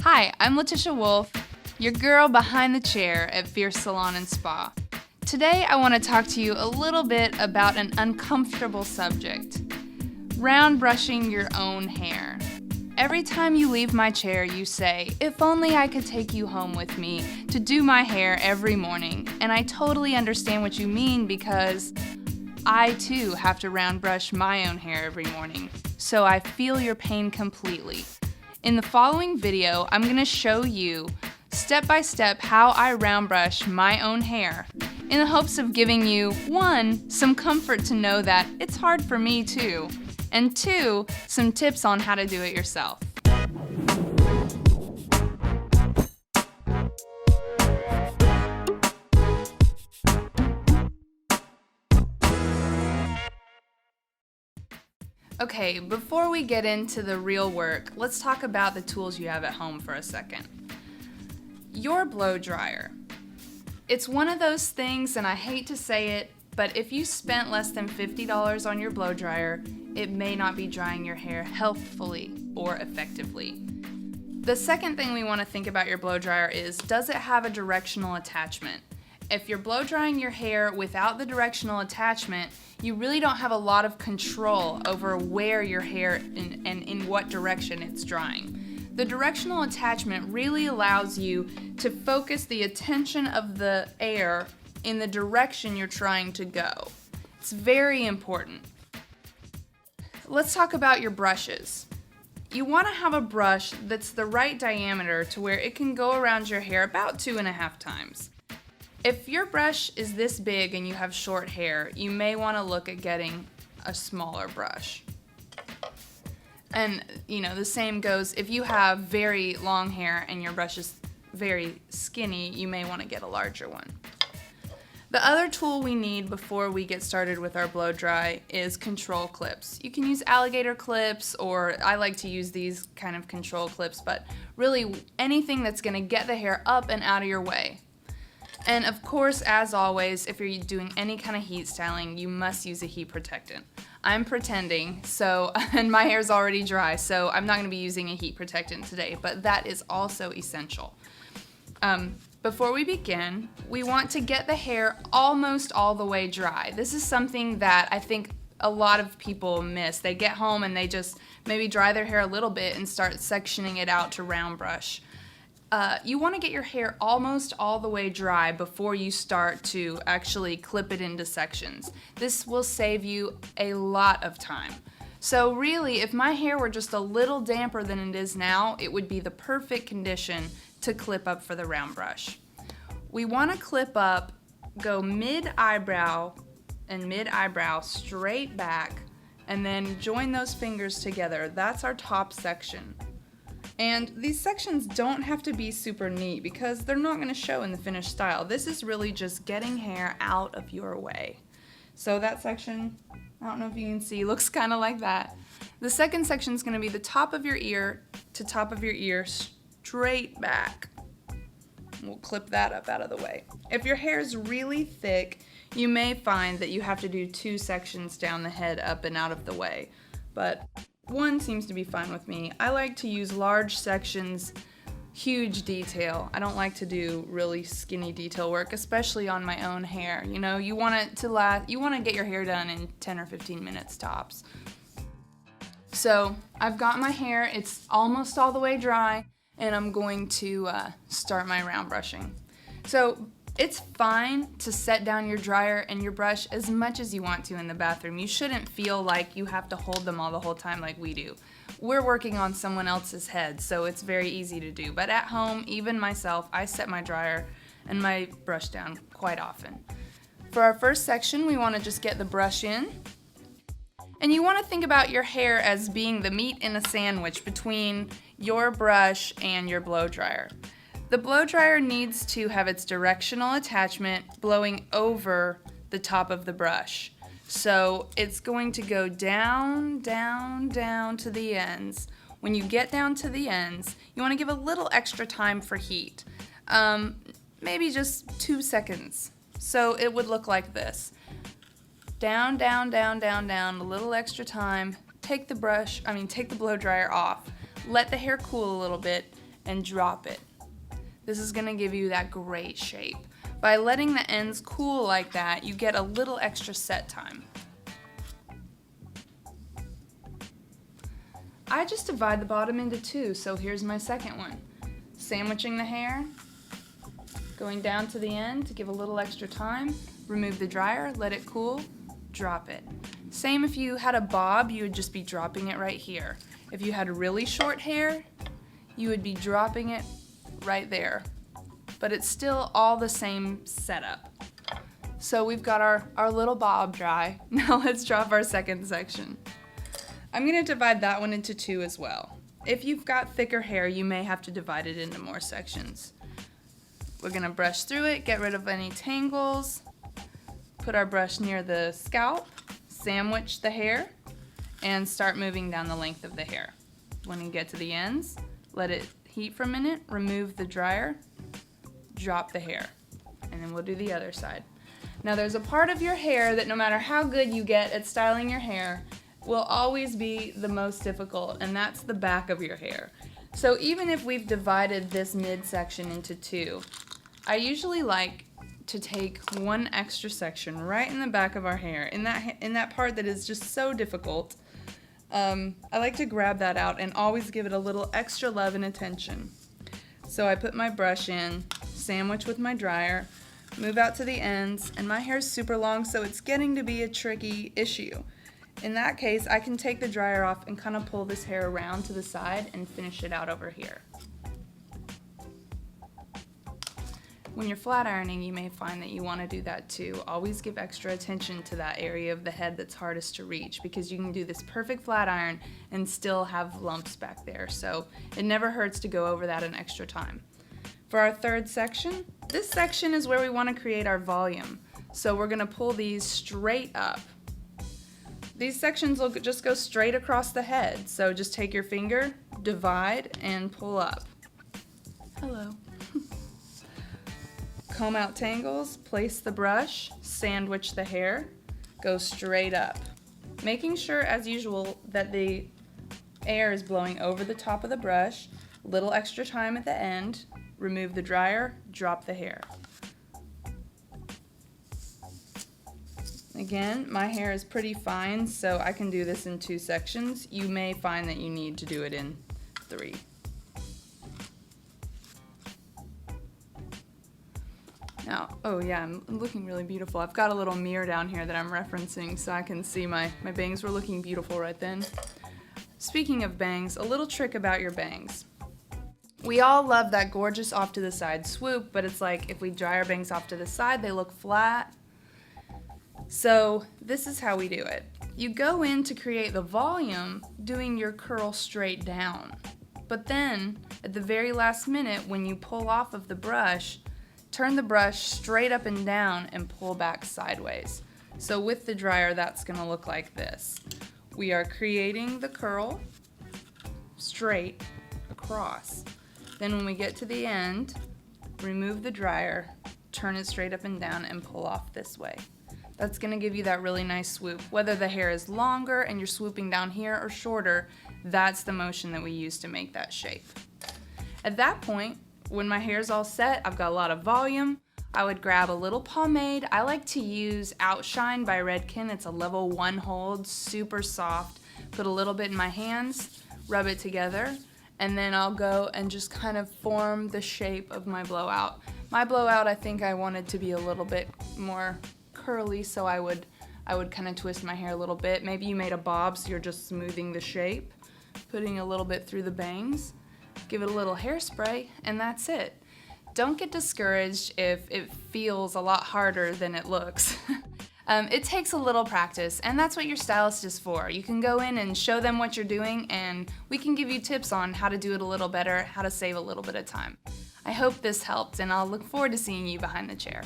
Hi, I'm Letitia Wolf, your girl behind the chair at Fierce Salon and Spa. Today I want to talk to you a little bit about an uncomfortable subject: round brushing your own hair. Every time you leave my chair, you say, "If only I could take you home with me to do my hair every morning." And I totally understand what you mean, because I too have to round brush my own hair every morning. So I feel your pain completely. In the following video, I'm going to show you step by step how I round brush my own hair, in the hopes of giving you, 1, some comfort to know that it's hard for me too, and 2, some tips on how to do it yourself. Okay, before we get into the real work, let's talk about the tools you have at home for a second. Your blow dryer. It's one of those things, and I hate to say it, but if you spent less than $50 on your blow dryer, it may not be drying your hair healthfully or effectively. The second thing we want to think about your blow dryer is, does it have a directional attachment? If you're blow drying your hair without the directional attachment, you really don't have a lot of control over where your hair and in what direction it's drying. The directional attachment really allows you to focus the attention of the air in the direction you're trying to go. It's very important. Let's talk about your brushes. You want to have a brush that's the right diameter to where it can go around your hair about 2.5 times. If your brush is this big and you have short hair, you may want to look at getting a smaller brush. And the same goes if you have very long hair and your brush is very skinny, you may want to get a larger one. The other tool we need before we get started with our blow dry is control clips. You can use alligator clips, or I like to use these kind of control clips, but really anything that's going to get the hair up and out of your way. And of course, as always, if you're doing any kind of heat styling, you must use a heat protectant. I'm pretending, and my hair's already dry, so I'm not going to be using a heat protectant today, but that is also essential. Before we begin, we want to get the hair almost all the way dry. This is something that I think a lot of people miss. They get home and they just maybe dry their hair a little bit and start sectioning it out to round brush. You want to get your hair almost all the way dry before you start to actually clip it into sections. This will save you a lot of time. So really, if my hair were just a little damper than it is now, it would be the perfect condition to clip up for the round brush. We want to clip up, go mid-eyebrow and mid-eyebrow straight back, and then join those fingers together. That's our top section. And these sections don't have to be super neat because they're not going to show in the finished style. This is really just getting hair out of your way. So that section, I don't know if you can see, looks kind of like that. The second section is going to be the top of your ear to top of your ear, straight back. We'll clip that up out of the way. If your hair is really thick, you may find that you have to do 2 sections down the head, up and out of the way. But 1 seems to be fine with me. I like to use large sections, huge detail. I don't like to do really skinny detail work, especially on my own hair. You want it to last, you want to get your hair done in 10 or 15 minutes tops. So I've got my hair, it's almost all the way dry, and I'm going to start my round brushing. So it's fine to set down your dryer and your brush as much as you want to in the bathroom. You shouldn't feel like you have to hold them all the whole time like we do. We're working on someone else's head, so it's very easy to do. But at home, even myself, I set my dryer and my brush down quite often. For our first section, we want to just get the brush in. And you want to think about your hair as being the meat in a sandwich between your brush and your blow dryer. The blow dryer needs to have its directional attachment blowing over the top of the brush. So it's going to go down, down, down to the ends. When you get down to the ends, you want to give a little extra time for heat. Maybe just 2 seconds. So it would look like this. Down, down, down, down, down, a little extra time. Take the blow dryer off. Let the hair cool a little bit, and drop it. This is gonna give you that great shape. By letting the ends cool like that, you get a little extra set time. I just divide the bottom into two, so here's my second one. Sandwiching the hair, going down to the end to give a little extra time, remove the dryer, let it cool, drop it. Same if you had a bob, you would just be dropping it right here. If you had really short hair, you would be dropping it right there. But it's still all the same setup. So we've got our little bob dry. Now let's drop our second section. I'm gonna divide that one into two as well. If you've got thicker hair, you may have to divide it into more sections. We're gonna brush through it, get rid of any tangles, put our brush near the scalp, sandwich the hair, and start moving down the length of the hair. When you get to the ends, let it heat for a minute, remove the dryer, drop the hair, and then we'll do the other side. Now there's a part of your hair that no matter how good you get at styling your hair, will always be the most difficult, and that's the back of your hair. So even if we've divided this midsection into two, I usually like to take one extra section right in the back of our hair, in that part that is just so difficult. I like to grab that out and always give it a little extra love and attention. So I put my brush in, sandwich with my dryer, move out to the ends, and my hair's super long, so it's getting to be a tricky issue. In that case, I can take the dryer off and kind of pull this hair around to the side and finish it out over here. When you're flat ironing, you may find that you want to do that too. Always give extra attention to that area of the head that's hardest to reach, because you can do this perfect flat iron and still have lumps back there. So it never hurts to go over that an extra time. For our third section, this section is where we want to create our volume. So we're going to pull these straight up. These sections will just go straight across the head. So just take your finger, divide, and pull up. Hello. Comb out tangles, place the brush, sandwich the hair, go straight up. Making sure, as usual, that the air is blowing over the top of the brush, little extra time at the end, remove the dryer, drop the hair. Again, my hair is pretty fine, so I can do this in two sections. You may find that you need to do it in three. Now, oh yeah, I'm looking really beautiful. I've got a little mirror down here that I'm referencing so I can see my bangs were looking beautiful right then. Speaking of bangs, a little trick about your bangs. We all love that gorgeous off to the side swoop, but it's like if we dry our bangs off to the side, they look flat. So this is how we do it. You go in to create the volume doing your curl straight down. But then, at the very last minute, when you pull off of the brush, turn the brush straight up and down and pull back sideways. So with the dryer, that's gonna look like this. We are creating the curl straight across. Then when we get to the end, remove the dryer, turn it straight up and down and pull off this way. That's gonna give you that really nice swoop. Whether the hair is longer and you're swooping down here or shorter, that's the motion that we use to make that shape. At that point, when my hair's all set, I've got a lot of volume, I would grab a little pomade. I like to use Outshine by Redken. It's a level 1 hold, super soft. Put a little bit in my hands, rub it together, and then I'll go and just kind of form the shape of my blowout. My blowout, I think I wanted to be a little bit more curly, so I would kind of twist my hair a little bit. Maybe you made a bob, so you're just smoothing the shape, putting a little bit through the bangs. Give it a little hairspray, and that's it. Don't get discouraged if it feels a lot harder than it looks. It takes a little practice, and that's what your stylist is for. You can go in and show them what you're doing, and we can give you tips on how to do it a little better, how to save a little bit of time. I hope this helped, and I'll look forward to seeing you behind the chair.